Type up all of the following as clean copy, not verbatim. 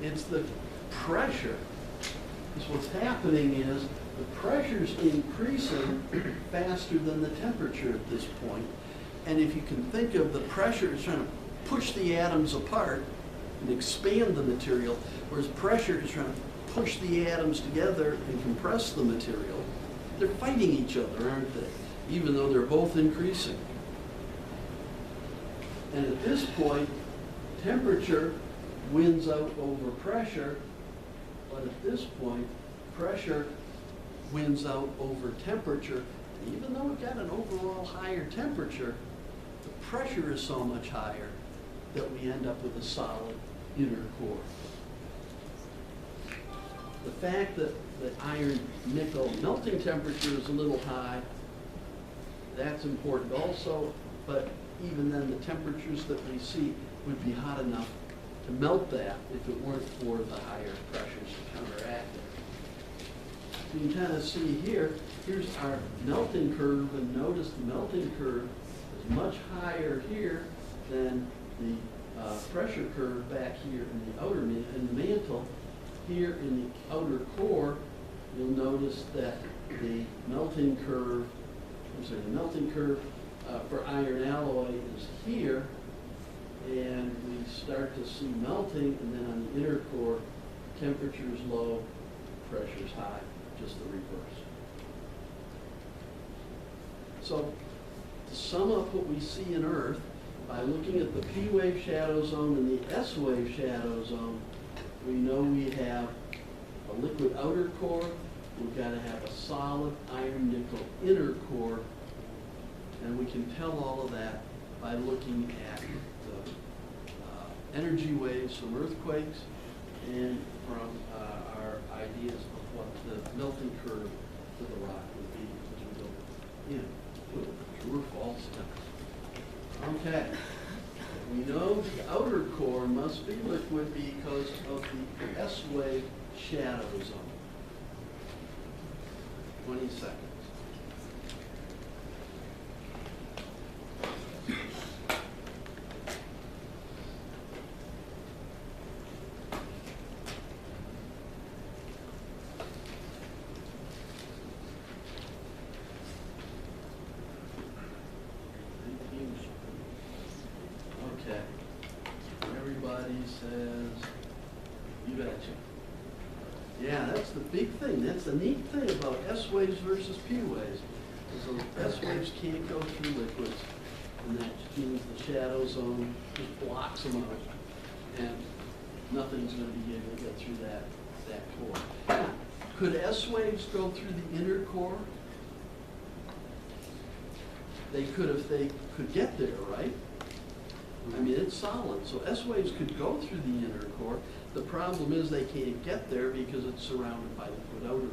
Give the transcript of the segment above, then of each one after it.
It's the pressure. Because what's happening is the pressure's increasing faster than the temperature at this point. And if you can think of the pressure is trying to push the atoms apart and expand the material, whereas pressure is trying to push the atoms together and compress the material, they're fighting each other, aren't they? Even though they're both increasing. And at this point, temperature wins out over pressure, but at this point, pressure wins out over temperature. And even though we've got an overall higher temperature, the pressure is so much higher that we end up with a solid inner core. The fact that the iron nickel melting temperature is a little high, that's important also, but even then the temperatures that we see would be hot enough to melt that if it weren't for the higher pressures to counteract it. You can kind of see here, here's our melting curve, and notice the melting curve is much higher here than the pressure curve back here in the outer mantle. Here in the outer core, you'll notice that the melting curve, for iron alloy is here, and we start to see melting, and then on the inner core, temperature is low, pressure is high, just the reverse. So to sum up what we see in Earth, by looking at the P wave shadow zone and the S wave shadow zone, we know we have a liquid outer core, we've got to have a solid iron nickel inner core, and we can tell all of that by looking at the energy waves from earthquakes and from our ideas of what the melting curve to the rock would be as we go in. True or false? Okay. We know the outer core must be liquid because of the S wave shadow zone. 20 seconds. Okay. Everybody says, you betcha. Yeah, that's the big thing. That's the neat thing about S waves versus P waves. Is the S waves can't go through liquids, and that means the shadow zone just blocks them out, and nothing's going to be able to get through that core. Now, could S waves go through the inner core? They could if they could get there, right? I mean, it's solid, so S waves could go through the inner core. The problem is they can't get there because it's surrounded by liquid outer core.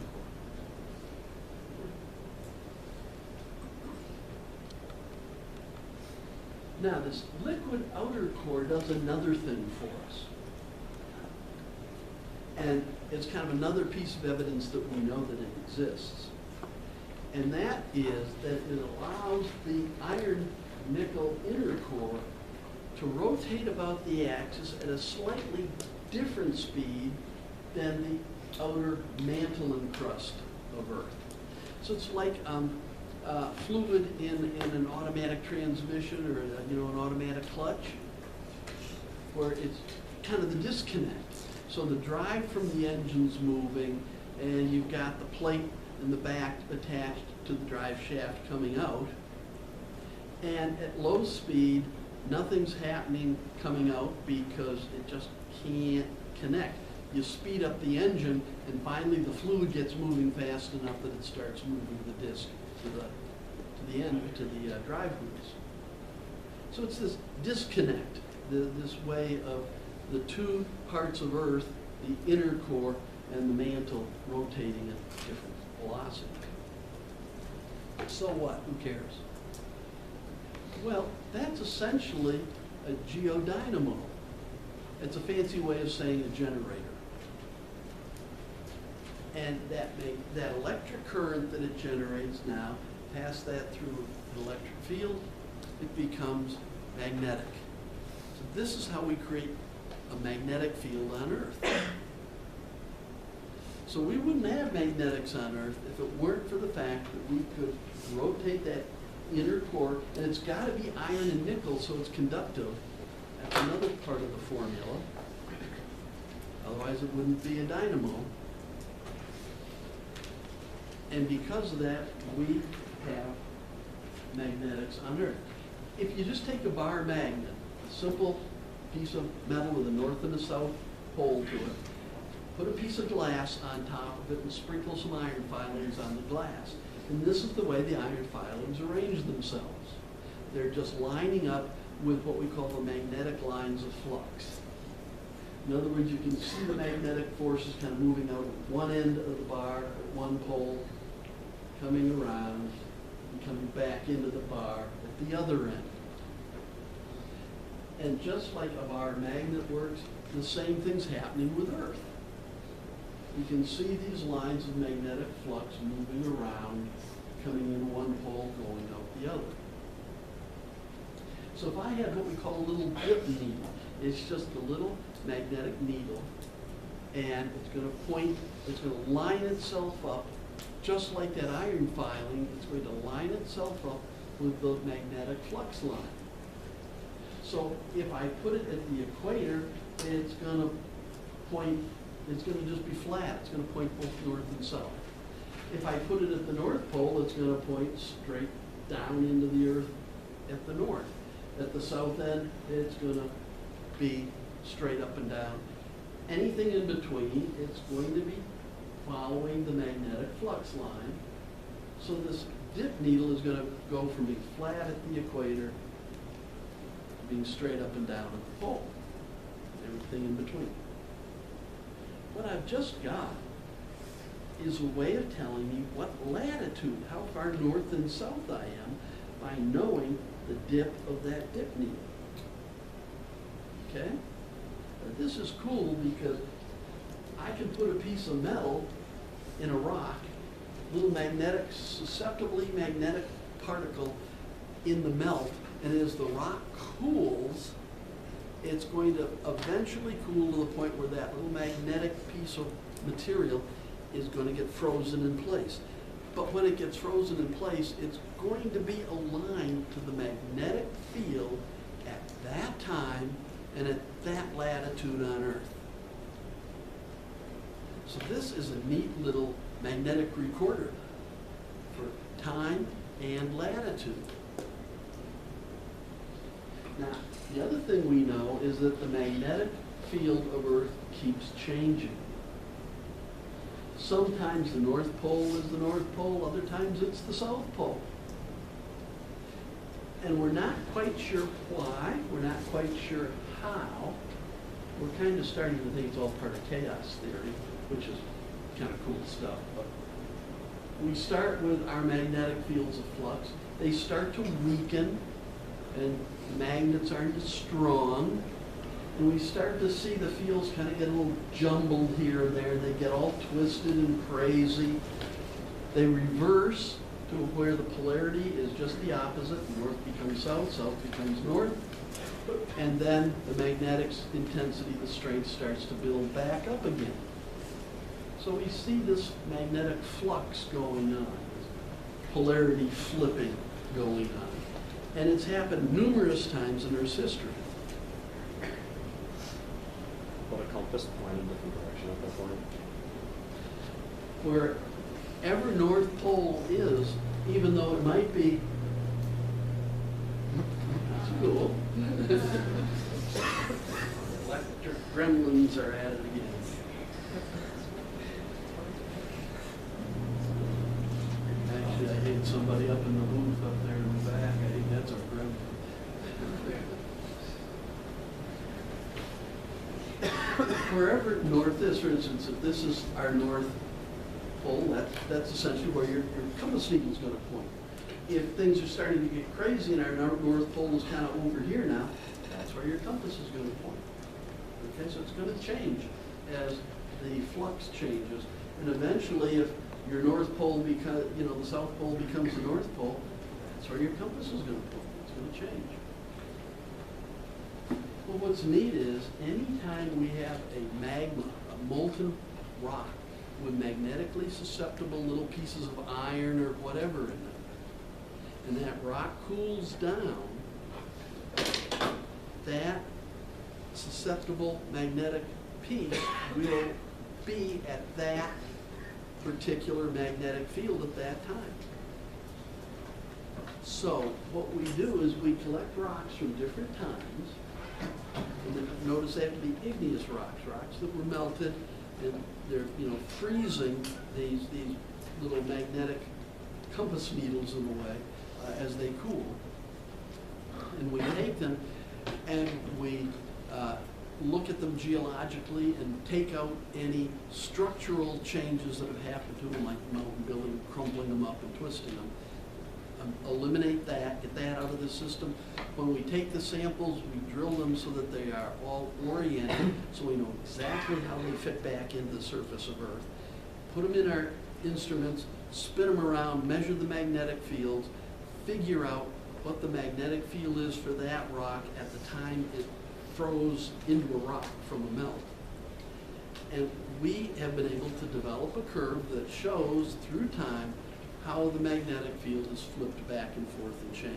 Now, this liquid outer core does another thing for us. And it's kind of another piece of evidence that we know that it exists. And that is that it allows the iron nickel inner core to rotate about the axis at a slightly different speed than the outer mantle and crust of Earth. So it's like fluid in an automatic transmission or an automatic clutch, where it's kind of the disconnect. So the drive from the engine's moving, and you've got the plate in the back attached to the drive shaft coming out, and at low speed, nothing's happening coming out because it just can't connect. You speed up the engine, and finally the fluid gets moving fast enough that it starts moving the disc to the end, to the drive wheels. So it's this disconnect, this way of the two parts of Earth, the inner core and the mantle, rotating at different velocity. So what? Who cares? Well, that's essentially a geodynamo. It's a fancy way of saying a generator. And that electric current that it generates now, pass that through an electric field, it becomes magnetic. So this is how we create a magnetic field on Earth. So we wouldn't have magnetics on Earth if it weren't for the fact that we could rotate that inner core, and it's got to be iron and nickel, so it's conductive. That's another part of the formula. Otherwise, it wouldn't be a dynamo. And because of that, we have magnetics on Earth. If you just take a bar magnet, a simple piece of metal with a north and a south pole to it, put a piece of glass on top of it and sprinkle some iron filings on the glass. And this is the way the iron filings arrange themselves. They're just lining up with what we call the magnetic lines of flux. In other words, you can see the magnetic forces kind of moving out at one end of the bar, at one pole, coming around, and coming back into the bar at the other end. And just like a bar magnet works, the same thing's happening with Earth. You can see these lines of magnetic flux moving around, coming in one pole, going out the other. So if I had what we call a little dip needle, it's just a little magnetic needle, and it's going to point, it's going to line itself up, just like that iron filing, it's going to line itself up with the magnetic flux line. So if I put it at the equator, it's going to point, it's going to just be flat. It's going to point both north and south. If I put it at the North Pole, it's going to point straight down into the Earth at the north. At the south end, it's going to be straight up and down. Anything in between, it's going to be following the magnetic flux line. So this dip needle is going to go from being flat at the equator to being straight up and down at the pole. Everything in between. What I've just got is a way of telling me what latitude, how far north and south I am, by knowing the dip of that dip needle. Okay? Now, this is cool because I can put a piece of metal in a rock, little magnetic, susceptibly magnetic particle in the melt, and as the rock cools, it's going to eventually cool to the point where that little magnetic piece of material is going to get frozen in place. But when it gets frozen in place, it's going to be aligned to the magnetic field at that time and at that latitude on Earth. So this is a neat little magnetic recorder for time and latitude. Now, the other thing we know is that the magnetic field of Earth keeps changing. Sometimes the North Pole is the North Pole, other times it's the South Pole. And we're not quite sure why, we're not quite sure how. We're kind of starting to think it's all part of chaos theory, which is kind of cool stuff. But we start with our magnetic fields of flux. They start to weaken, and magnets aren't as strong, and we start to see the fields kind of get a little jumbled here and there. They get all twisted and crazy. They reverse to where the polarity is just the opposite. North becomes south, south becomes north, and then the magnetic intensity, the strength starts to build back up again. So we see this magnetic flux going on, polarity flipping going on. And it's happened numerous times in Earth's history. Will the compass point in a different direction at that point? Wherever North Pole is, even though it might be, that's cool. Electric gremlins are at it again. Actually, I hate somebody up in the booth up there in the back. I think that's our gremlin. Wherever north is, for instance, if this is our North Pole, that's essentially where your compass needle is going to point. If things are starting to get crazy and our North Pole is kind of over here now, that's where your compass is going to point. Okay, so it's going to change as the flux changes, and eventually, if your North Pole becomes, the South Pole becomes the North Pole, that's where your compass is going to point. It's going to change. Well, what's neat is anytime we have a magma, a molten rock with magnetically susceptible little pieces of iron or whatever in it, and that rock cools down, that susceptible magnetic piece will be at that particular magnetic field at that time. So what we do is we collect rocks from different times, and then notice they have to be igneous rocks, rocks that were melted, and they're freezing these little magnetic compass needles in a way as they cool. And we take them and we look at them geologically and take out any structural changes that have happened to them, like mountain building, crumbling them up and twisting them. Eliminate that, get that out of the system. When we take the samples, we drill them so that they are all oriented, so we know exactly how they fit back into the surface of Earth. Put them in our instruments, spin them around, measure the magnetic fields, figure out what the magnetic field is for that rock at the time it froze into a rock from a melt. And we have been able to develop a curve that shows through time how the magnetic field is flipped back and forth and changed.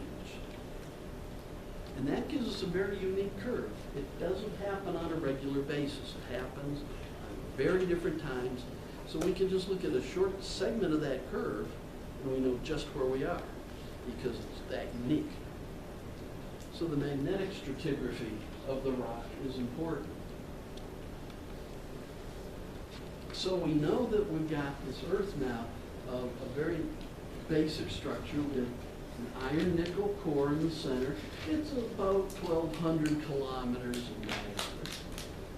And that gives us a very unique curve. It doesn't happen on a regular basis. It happens on very different times. So we can just look at a short segment of that curve and we know just where we are because it's that unique. So the magnetic stratigraphy of the rock is important. So we know that we've got this Earth now of a very basic structure with an iron nickel core in the center. It's about 1,200 kilometers in diameter.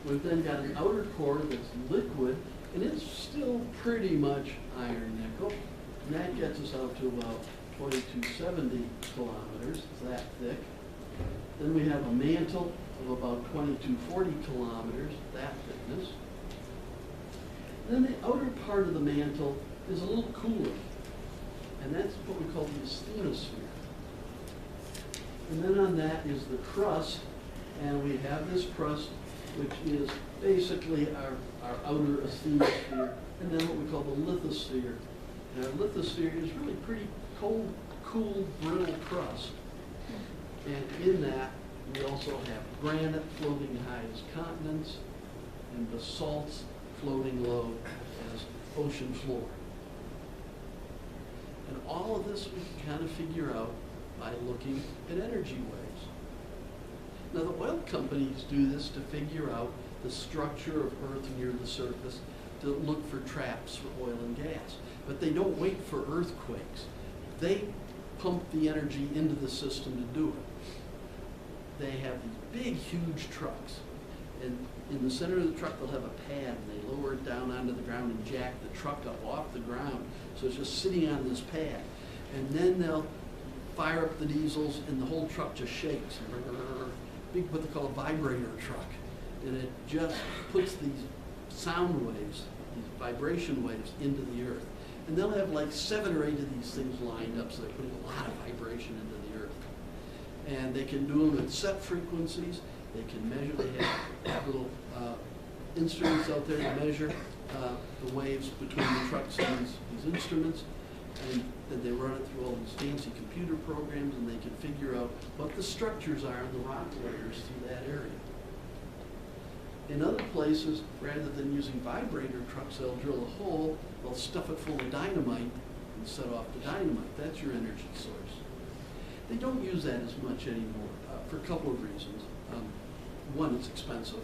We've then got an outer core that's liquid, and it's still pretty much iron nickel. And that gets us out to about 2,270 kilometers. It's that thick. Then we have a mantle of about 2,240 kilometers, that thickness. Then the outer part of the mantle is a little cooler, and that's what we call the asthenosphere. And then on that is the crust, and we have this crust, which is basically our outer asthenosphere, and then what we call the lithosphere. And our lithosphere is really pretty cold, cool, brittle crust. And in that, we also have granite floating high as continents, and basalts floating low as ocean floor. And all of this we can kind of figure out by looking at energy waves. Now the oil companies do this to figure out the structure of Earth near the surface, to look for traps for oil and gas. But they don't wait for earthquakes. They pump the energy into the system to do it. They have these big, huge trucks. And in the center of the truck, they'll have a pad, and they lower it down onto the ground and jack the truck up off the ground. So it's just sitting on this pad. And then they'll fire up the diesels, and the whole truck just shakes. Big, what they call a vibrator truck. And it just puts these sound waves, these vibration waves, into the earth. And they'll have like 7 or 8 of these things lined up, so they're putting a lot of vibration into the earth. And they can do them at set frequencies. They can measure, they have little instruments out there to measure the waves between the trucks and these instruments. And then they run it through all these fancy computer programs, and they can figure out what the structures are in the rock layers through that area. In other places, rather than using vibrator trucks, they'll drill a hole, they'll stuff it full of dynamite and set off the dynamite. That's your energy source. They don't use that as much anymore for a couple of reasons. One, it's expensive.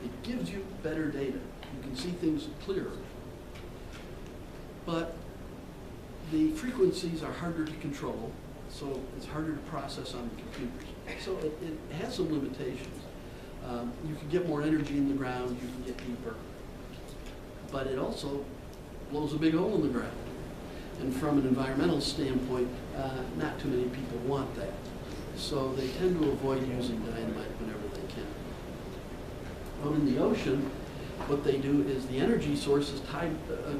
It gives you better data. You can see things clearer. But the frequencies are harder to control, so it's harder to process on the computers. So it has some limitations. You can get more energy in the ground, you can get deeper, but it also blows a big hole in the ground. And from an environmental standpoint, not too many people want that. So they tend to avoid using dynamite whenever they can. Out in the ocean, what they do is the energy source is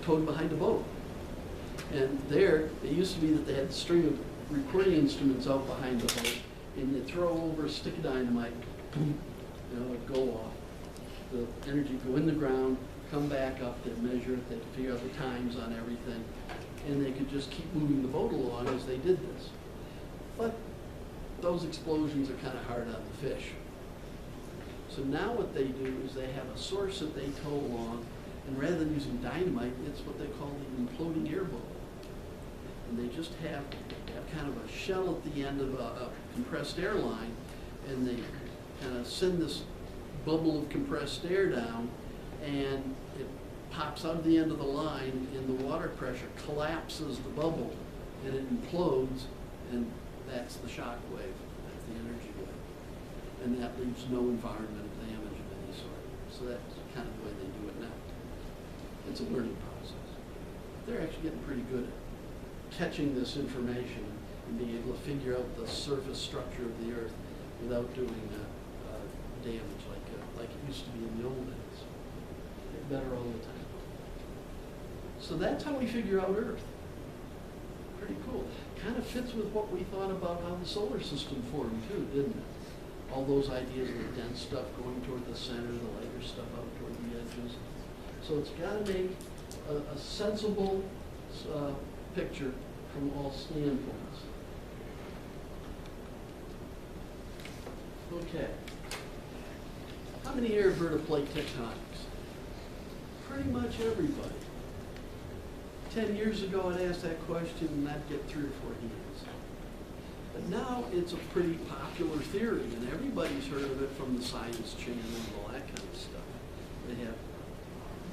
towed behind a boat. And there, it used to be that they had a string of recording instruments out behind the boat, and you throw over a stick of dynamite, boom, you know, it'd go off. The energy would go in the ground, come back up, they'd measure it, they could figure out the times on everything, and they could just keep moving the boat along as they did this. But those explosions are kind of hard on the fish. So now what they do is they have a source that they tow along, and rather than using dynamite, it's what they call the imploding air bubble. And they just have kind of a shell at the end of a compressed air line, and they kind of send this bubble of compressed air down, and it pops out of the end of the line, and the water pressure collapses the bubble, and it implodes, and that's the shock wave, that's the energy wave. And that leaves no environmental damage of any sort. So that's kind of the way they do it now. It's a learning process. They're actually getting pretty good at catching this information and being able to figure out the surface structure of the Earth without doing damage like it used to be in the old days. They're better all the time. So that's how we figure out Earth. Pretty cool. Kind of fits with what we thought about how the solar system formed too, didn't it? All those ideas of the dense stuff going toward the center, the lighter stuff out toward the edges. So it's got to make a sensible picture from all standpoints. Okay. How many here have heard of plate tectonics? Pretty much everybody. 10 years ago, I'd ask that question and I'd get 3 or 4 hands. But now it's a pretty popular theory, and everybody's heard of it from the Science Channel and all that kind of stuff. They have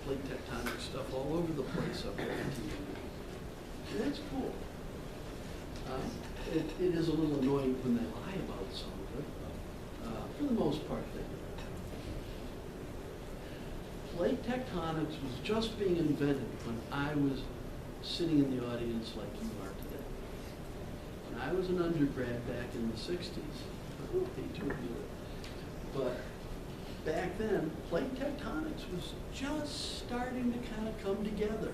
plate tectonic stuff all over the place up there on TV. And that's cool. It is a little annoying when they lie about some of it, but for the most part, they do. Plate tectonics was just being invented when I was sitting in the audience like you are today. When I was an undergrad back in the 60s, I won't be too good, but back then, plate tectonics was just starting to kind of come together.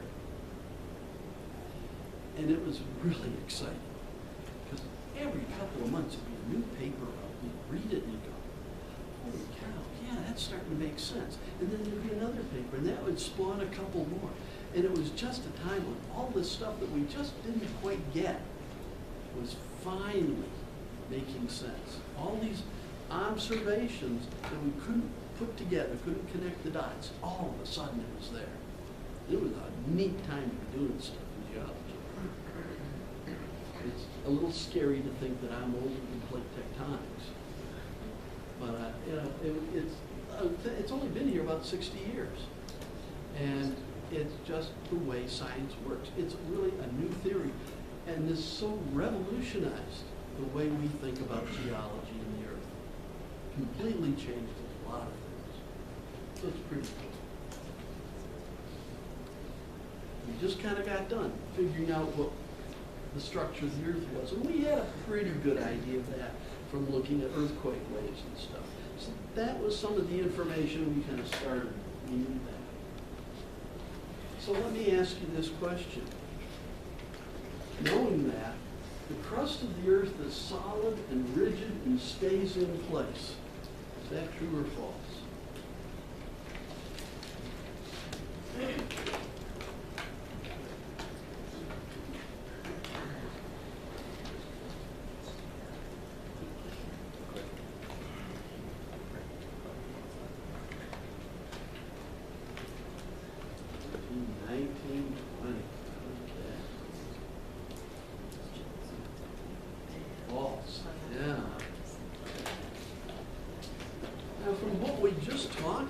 And it was really exciting, because every couple of months there'd be a new paper out, you'd read it and you'd go, holy cow, yeah, that's starting to make sense. And then there'd be another paper, and that would spawn a couple more. And it was just a time when all this stuff that we just didn't quite get was finally making sense. All these observations that we couldn't put together, couldn't connect the dots, all of a sudden it was there. It was a neat time to be doing stuff in geology. It's a little scary to think that I'm older than plate tectonics. But you know, it's only been here about 60 years. And it's just the way science works. It's really a new theory. And this so revolutionized the way we think about geology in the Earth. Completely changed a lot of things. So it's pretty cool. We just kind of got done figuring out what the structure of the Earth was. And we had a pretty good idea of that from looking at earthquake waves and stuff. So that was some of the information we kind of started. We knew that. So let me ask you this question. Knowing that, the crust of the Earth is solid and rigid and stays in place. Is that true or false?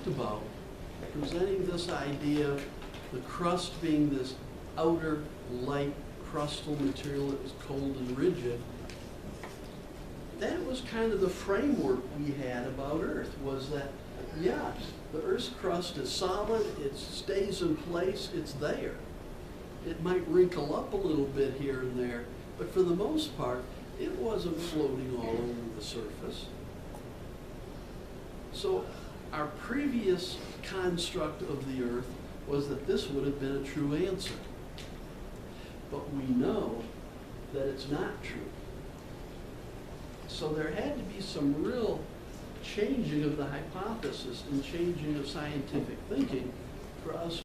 About presenting this idea, the crust being this outer light crustal material that was cold and rigid, that was kind of the framework we had about Earth, was that, yeah, the Earth's crust is solid, it stays in place, it's there. It might wrinkle up a little bit here and there, but for the most part, it wasn't floating all over the surface. So our previous construct of the Earth was that this would have been a true answer. But we know that it's not true. So there had to be some real changing of the hypothesis and changing of scientific thinking for us